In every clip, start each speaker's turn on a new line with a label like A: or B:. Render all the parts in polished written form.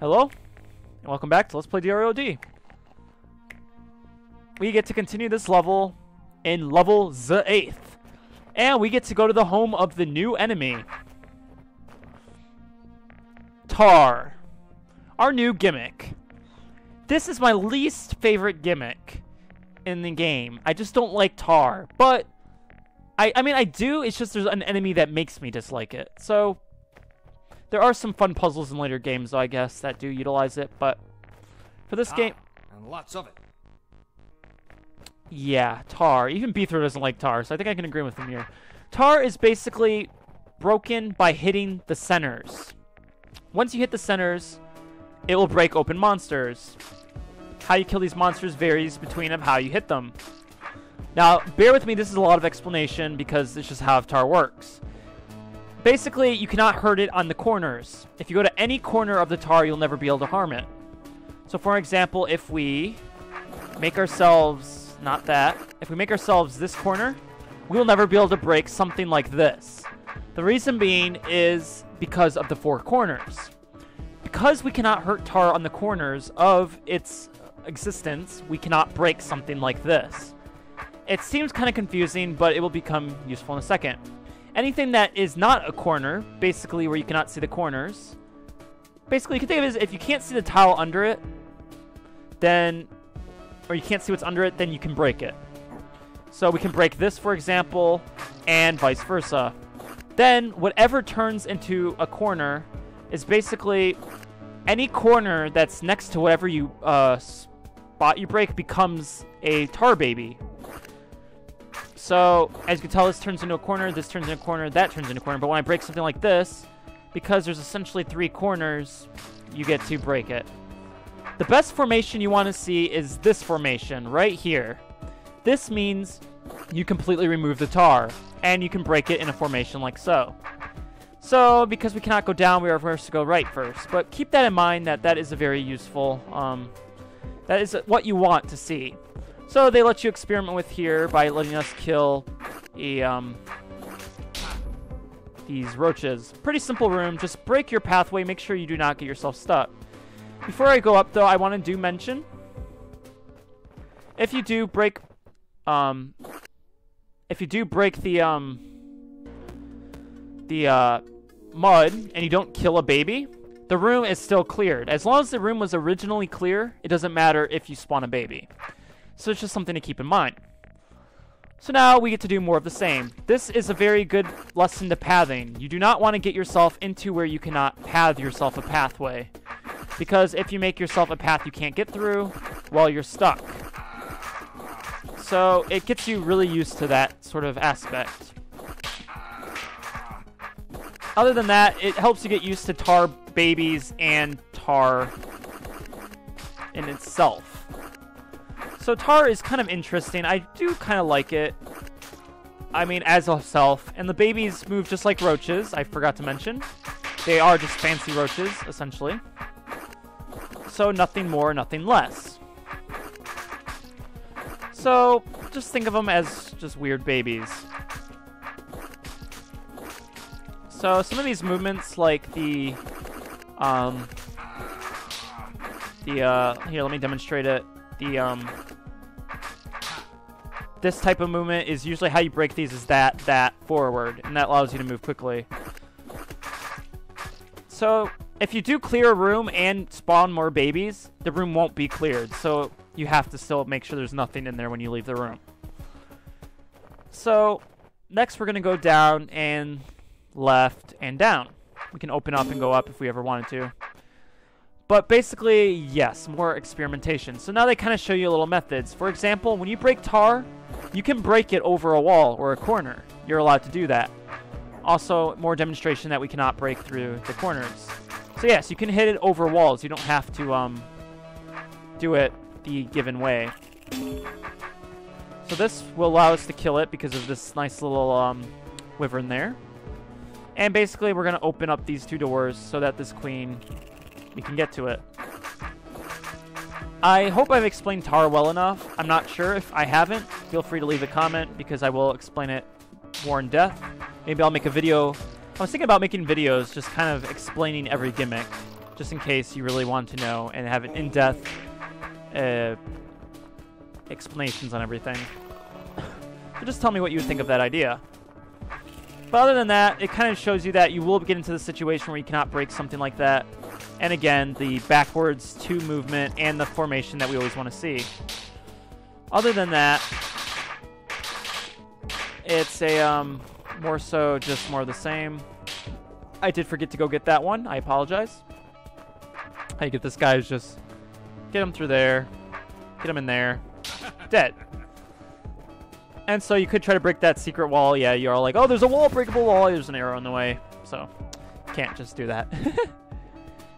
A: Hello, and welcome back to Let's Play DROD. We get to continue this level in level the 8th. And we get to go to the home of the new enemy. Tar. Our new gimmick. This is my least favorite gimmick in the game. I just don't like Tar. But, I mean, I do. It's just there's an enemy that makes me dislike it. So, there are some fun puzzles in later games, though, I guess, that do utilize it. But, for this game...
B: and lots of it.
A: Yeah, Tar. Even Beethro doesn't like Tar, so I think I can agree with him here. Tar is basically broken by hitting the centers. Once you hit the centers, it will break open monsters. How you kill these monsters varies between how you hit them. Now, bear with me, this is a lot of explanation because it's just how Tar works. Basically, you cannot hurt it on the corners. If you go to any corner of the Tar, you'll never be able to harm it. So, for example, if we make ourselves... Not that. If we make ourselves this corner, we will never be able to break something like this. The reason being is because of the four corners. Because we cannot hurt Tar on the corners of its existence, we cannot break something like this. It seems kind of confusing, but it will become useful in a second. Anything that is not a corner, basically where you cannot see the corners, basically you can think of it as if you can't see the tile under it, then... or you can't see what's under it, then you can break it. So we can break this, for example, and vice versa. Then, whatever turns into a corner is basically any corner that's next to whatever you spot you break becomes a Tar baby. So, as you can tell, this turns into a corner, this turns into a corner, that turns into a corner. But when I break something like this, because there's essentially three corners, you get to break it. The best formation you want to see is this formation right here. This means you completely remove the Tar, and you can break it in a formation like so. So, because we cannot go down, we are forced to go right first. But keep that in mind that that is a very useful, that is what you want to see. So, they let you experiment with here by letting us kill these roaches. Pretty simple room, just break your pathway, make sure you do not get yourself stuck. Before I go up, though, I want to mention, if you do break, the mud and you don't kill a baby, the room is still cleared. As long as the room was originally clear, it doesn't matter if you spawn a baby. So it's just something to keep in mind. So now we get to do more of the same. This is a very good lesson to pathing. You do not want to get yourself into where you cannot path yourself a pathway. Because if you make yourself a path you can't get through, well, you're stuck. So it gets you really used to that sort of aspect. Other than that, it helps you get used to Tar babies and Tar in itself. So Tar is kind of interesting. I do kind of like it. I mean, as a self. And the babies move just like roaches, I forgot to mention. They are just fancy roaches, essentially. So nothing more, nothing less. So just think of them as just weird babies. So some of these movements, like here, let me demonstrate it. This type of movement is usually how you break these is that forward, and that allows you to move quickly. So if you do clear a room and spawn more babies, the room won't be cleared. So you have to still make sure there's nothing in there when you leave the room. So next we're going to go down and left and down. We can open up and go up if we ever wanted to. But basically, yes, more experimentation. So now they kind of show you little methods. For example, when you break Tar, you can break it over a wall or a corner. You're allowed to do that. Also, more demonstration that we cannot break through the corners. So yes, you can hit it over walls. You don't have to do it the given way. So this will allow us to kill it because of this nice little wyvern there. And basically, we're going to open up these two doors so that this queen, we can get to it. I hope I've explained Tar well enough. I'm not sure. If I haven't, feel free to leave a comment because I will explain it more in depth. Maybe I'll make a video. I was thinking about making videos just kind of explaining every gimmick. just in case you really want to know and have an in-depth explanations on everything. So just tell me what you would think of that idea. But other than that, it kind of shows you that you will get into the situation where you cannot break something like that. And again, the backwards 2 movement and the formation that we always want to see. Other than that, it's a more so just more of the same. I did forget to go get that one. I apologize. How you get this guy is just get him through there, get him in there, dead. And so you could try to break that secret wall. Yeah, you're all like, oh, there's a wall, breakable wall. There's an arrow in the way. So can't just do that.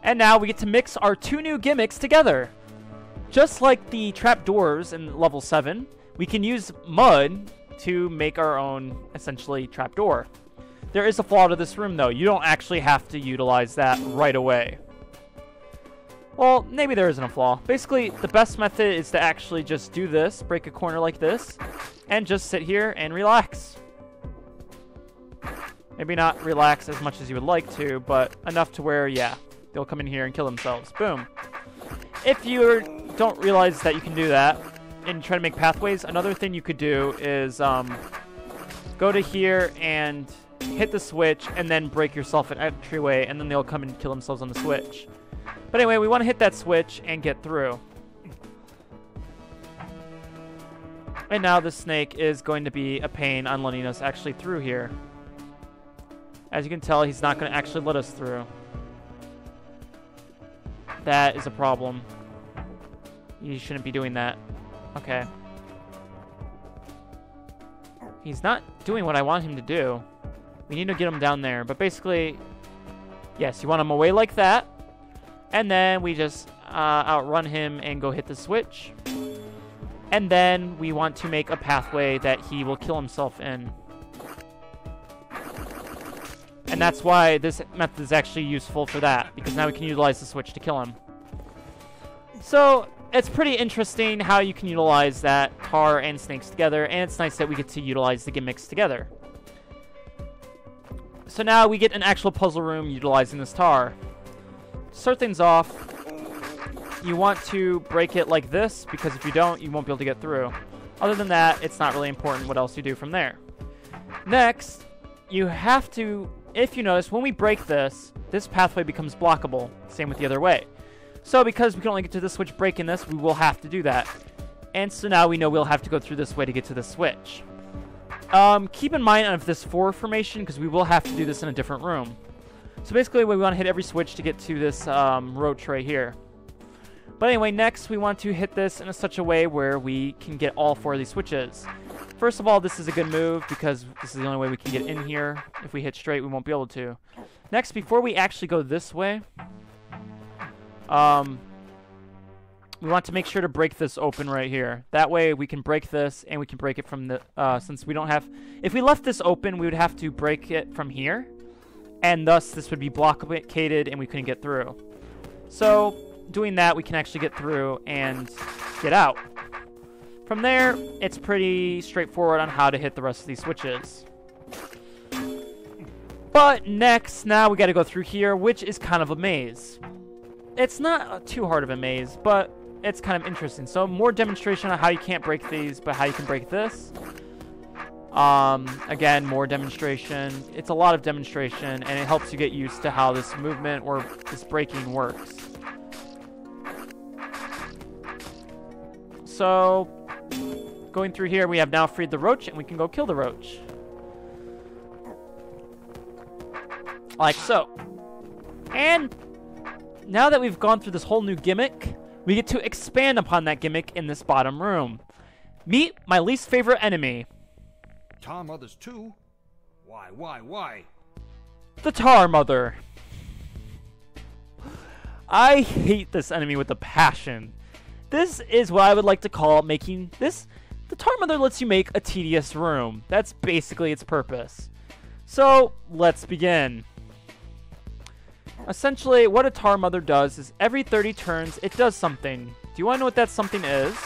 A: And now we get to mix our 2 new gimmicks together. Just like the trapdoors in level 7, we can use mud to make our own, essentially, trapdoor. There is a flaw to this room, though. You don't actually have to utilize that right away. Well, maybe there isn't a flaw. Basically, the best method is to actually just do this, break a corner like this, and just sit here and relax. Maybe not relax as much as you would like to, but enough to where, yeah, they'll come in here and kill themselves. Boom. If you don't realize that you can do that and try to make pathways, another thing you could do is go to here and hit the switch and then break yourself an entryway, and then they'll come and kill themselves on the switch. But anyway, we want to hit that switch and get through. And now the snake is going to be a pain on letting us actually through here. As you can tell, he's not going to actually let us through. That is a problem. You shouldn't be doing that. Okay. He's not doing what I want him to do. We need to get him down there. But basically, yes, you want him away like that. And then we just outrun him and go hit the switch. And then we want to make a pathway that he will kill himself in. And that's why this method is actually useful for that, because now we can utilize the switch to kill him. So it's pretty interesting how you can utilize that tar and snakes together, and it's nice that we get to utilize the gimmicks together. So now we get an actual puzzle room utilizing this tar. To start things off, you want to break it like this, because if you don't, you won't be able to get through. Other than that, it's not really important what else you do from there. Next, you have to, if you notice, when we break this, this pathway becomes blockable. Same with the other way. So because we can only get to the switch breaking this, we will have to do that. And so now we know we'll have to go through this way to get to the switch. Keep in mind of this 4 formation, because we will have to do this in a different room. So basically, we want to hit every switch to get to this roach right here. But anyway, next we want to hit this in such a way where we can get all 4 of these switches. First of all, this is a good move because this is the only way we can get in here. If we hit straight, we won't be able to. Next, before we actually go this way, we want to make sure to break this open right here. That way we can break this and we can break it from the, since we don't have, if we left this open, we would have to break it from here. And thus this would be blockaded and we couldn't get through. So doing that, we can actually get through and get out. From there, it's pretty straightforward on how to hit the rest of these switches. But next, now we got to go through here, which is kind of a maze. It's not too hard of a maze, but it's kind of interesting. So more demonstration on how you can't break these, but how you can break this. Again, more demonstration. It's a lot of demonstration, and it helps you get used to how this movement or this breaking works. So, going through here, we have now freed the roach, and we can go kill the roach. Like so. And now that we've gone through this whole new gimmick, we get to expand upon that gimmick in this bottom room. Meet my least favorite enemy.
B: Tar mothers too? Why?
A: The Tar Mother. I hate this enemy with a passion. This is what I would like to call making this... The Tar Mother lets you make a tedious room. That's basically its purpose. So, let's begin. Essentially, what a Tar Mother does is every 30 turns, it does something. Do you want to know what that something is?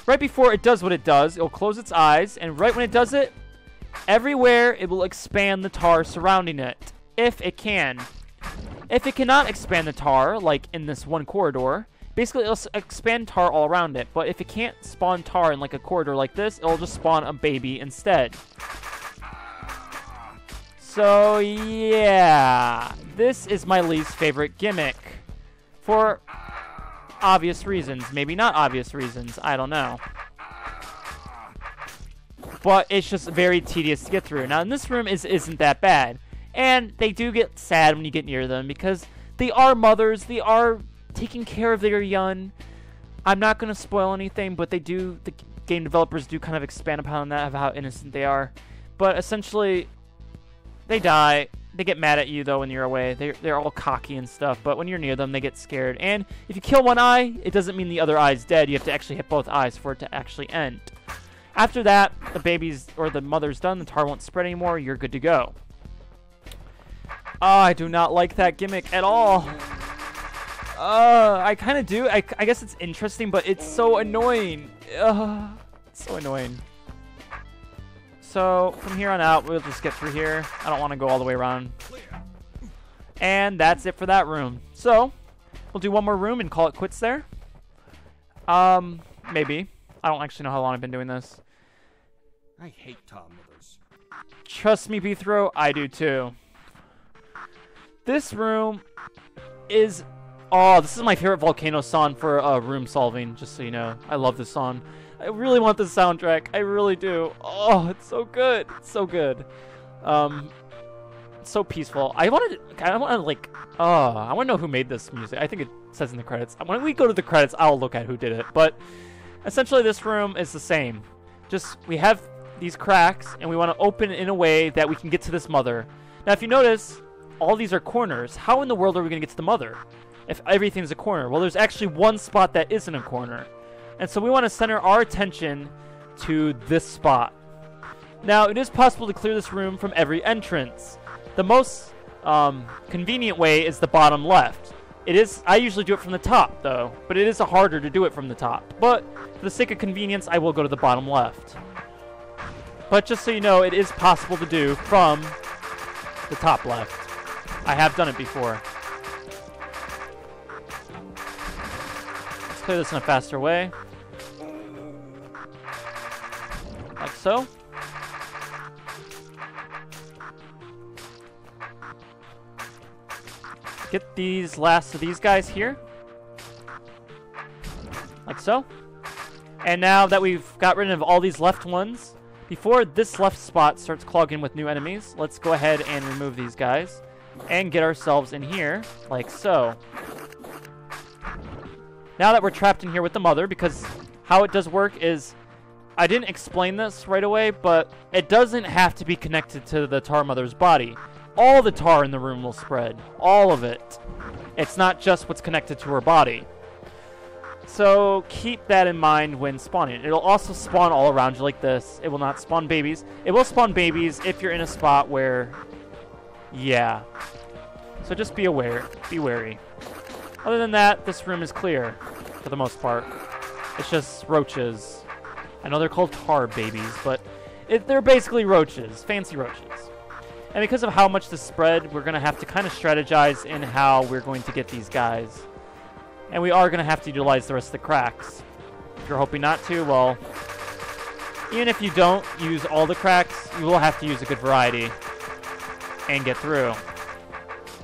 A: Right before it does what it does, it'll close its eyes, and right when it does it, everywhere it will expand the tar surrounding it, if it can. If it cannot expand the tar, like in this one corridor, basically it'll expand tar all around it. But if it can't spawn tar in like a corridor like this, it'll just spawn a baby instead. So yeah, this is my least favorite gimmick. For obvious reasons. Maybe not obvious reasons. I don't know. But it's just very tedious to get through. Now, in this room isn't that bad. And they do get sad when you get near them because they are mothers. They are taking care of their young. I'm not going to spoil anything, but they do. The game developers do kind of expand upon that, of how innocent they are. But essentially, they die. They get mad at you, though, when you're away. They're all cocky and stuff. But when you're near them, they get scared. And if you kill one eye, it doesn't mean the other eye is dead. You have to actually hit both eyes for it to actually end. After that, the baby's or the mother's done. The tar won't spread anymore. You're good to go. I do not like that gimmick at all. I kind of do. I guess it's interesting, but it's so annoying. It's so annoying. So, from here on out, we'll just get through here. I don't want to go all the way around. And that's it for that room. So, we'll do one more room and call it quits there. Maybe. I don't actually know how long I've been doing this.
B: I hate tar mothers.
A: Trust me, Beethro, I do too. This room is... Oh, this is my favorite volcano song for room solving, just so you know. I love this song. I really want this soundtrack. I really do. Oh, it's so good. It's so good. It's so peaceful. I want to know who made this music. I think it says in the credits. When we go to the credits, I'll look at who did it. But essentially, this room is the same. Just, we have these cracks, and we want to open in a way that we can get to this mother. Now, if you notice, all these are corners. How in the world are we going to get to the mother if everything's a corner? Well, there's actually one spot that isn't a corner. And so we want to center our attention to this spot. Now, it is possible to clear this room from every entrance. The most convenient way is the bottom left. I usually do it from the top, though, but it is harder to do it from the top. But for the sake of convenience, I will go to the bottom left. But just so you know, it is possible to do from the top left. I have done it before. Let's clear this in a faster way. Like so. Get these last of these guys here. Like so. And now that we've got rid of all these left ones, before this left spot starts clogging with new enemies, let's go ahead and remove these guys and get ourselves in here, like so. Now that we're trapped in here with the mother, because how it does work is, I didn't explain this right away, but it doesn't have to be connected to the tar mother's body. All the tar in the room will spread. All of it. It's not just what's connected to her body. So keep that in mind when spawning. It'll also spawn all around you like this. It will not spawn babies. It will spawn babies if you're in a spot where... Yeah. So just be aware. Be wary. Other than that, this room is clear for the most part. It's just roaches. I know they're called tar babies, but they're basically roaches. Fancy roaches. And because of how much this spread, we're going to have to kind of strategize in how we're going to get these guys. And we are going to have to utilize the rest of the cracks. If you're hoping not to, well, even if you don't use all the cracks, you will have to use a good variety and get through.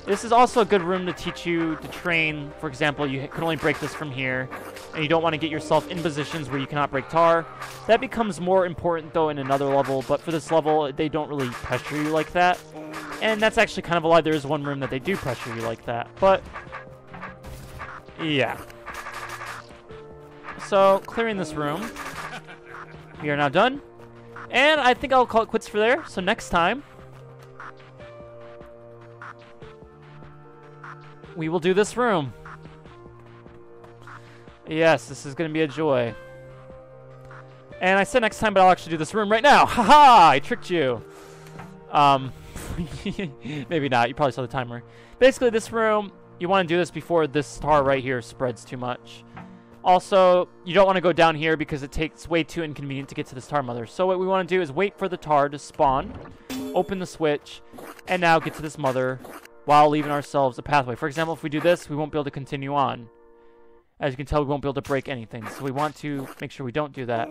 A: This is also a good room to teach you to train. For example, you can only break this from here, and you don't want to get yourself in positions where you cannot break tar. That becomes more important, though, in another level, but for this level, they don't really pressure you like that. And that's actually kind of a lie. There is one room that they do pressure you like that, but... Yeah. So, clearing this room. We are now done. And I think I'll call it quits for there. So next time, we will do this room. Yes, this is going to be a joy. And I said next time, but I'll actually do this room right now. Haha! I tricked you. Maybe not. You probably saw the timer. Basically, this room... You want to do this before this star right here spreads too much. Also, you don't want to go down here because it takes way too inconvenient to get to this tar mother. So what we want to do is wait for the tar to spawn, open the switch, and now get to this mother while leaving ourselves a pathway. For example, if we do this, we won't be able to continue on. As you can tell, we won't be able to break anything. So we want to make sure we don't do that.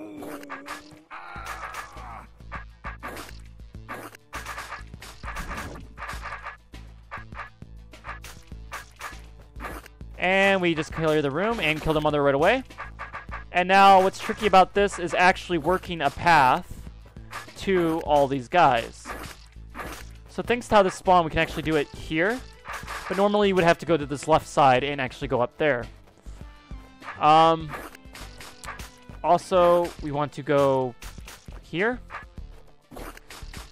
A: And we just clear the room and kill the mother right away. And now what's tricky about this is actually working a path to all these guys. So thanks to how this spawned, we can actually do it here. But normally you would have to go to this left side and actually go up there. Also, we want to go here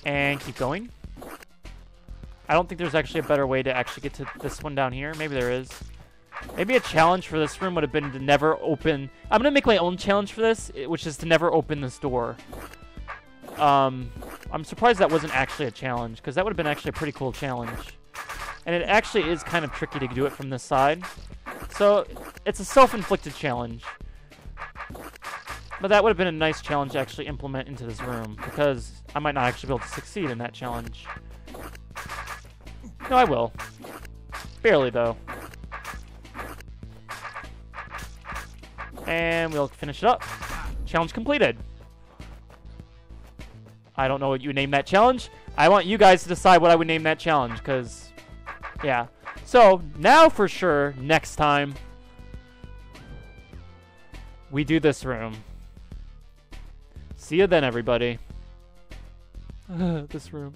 A: and keep going. I don't think there's actually a better way to actually get to this one down here. Maybe there is. Maybe a challenge for this room would have been to never open... I'm going to make my own challenge for this, which is to never open this door. I'm surprised that wasn't actually a challenge, because that would have been actually a pretty cool challenge. And it actually is kind of tricky to do it from this side. So, it's a self-inflicted challenge. But that would have been a nice challenge to actually implement into this room, because I might not actually be able to succeed in that challenge. No, I will. Barely, though. And we'll finish it up. Challenge completed. I don't know what you would name that challenge. I want you guys to decide what I would name that challenge, because, yeah. So, now for sure, next time, we do this room. See you then, everybody. This room.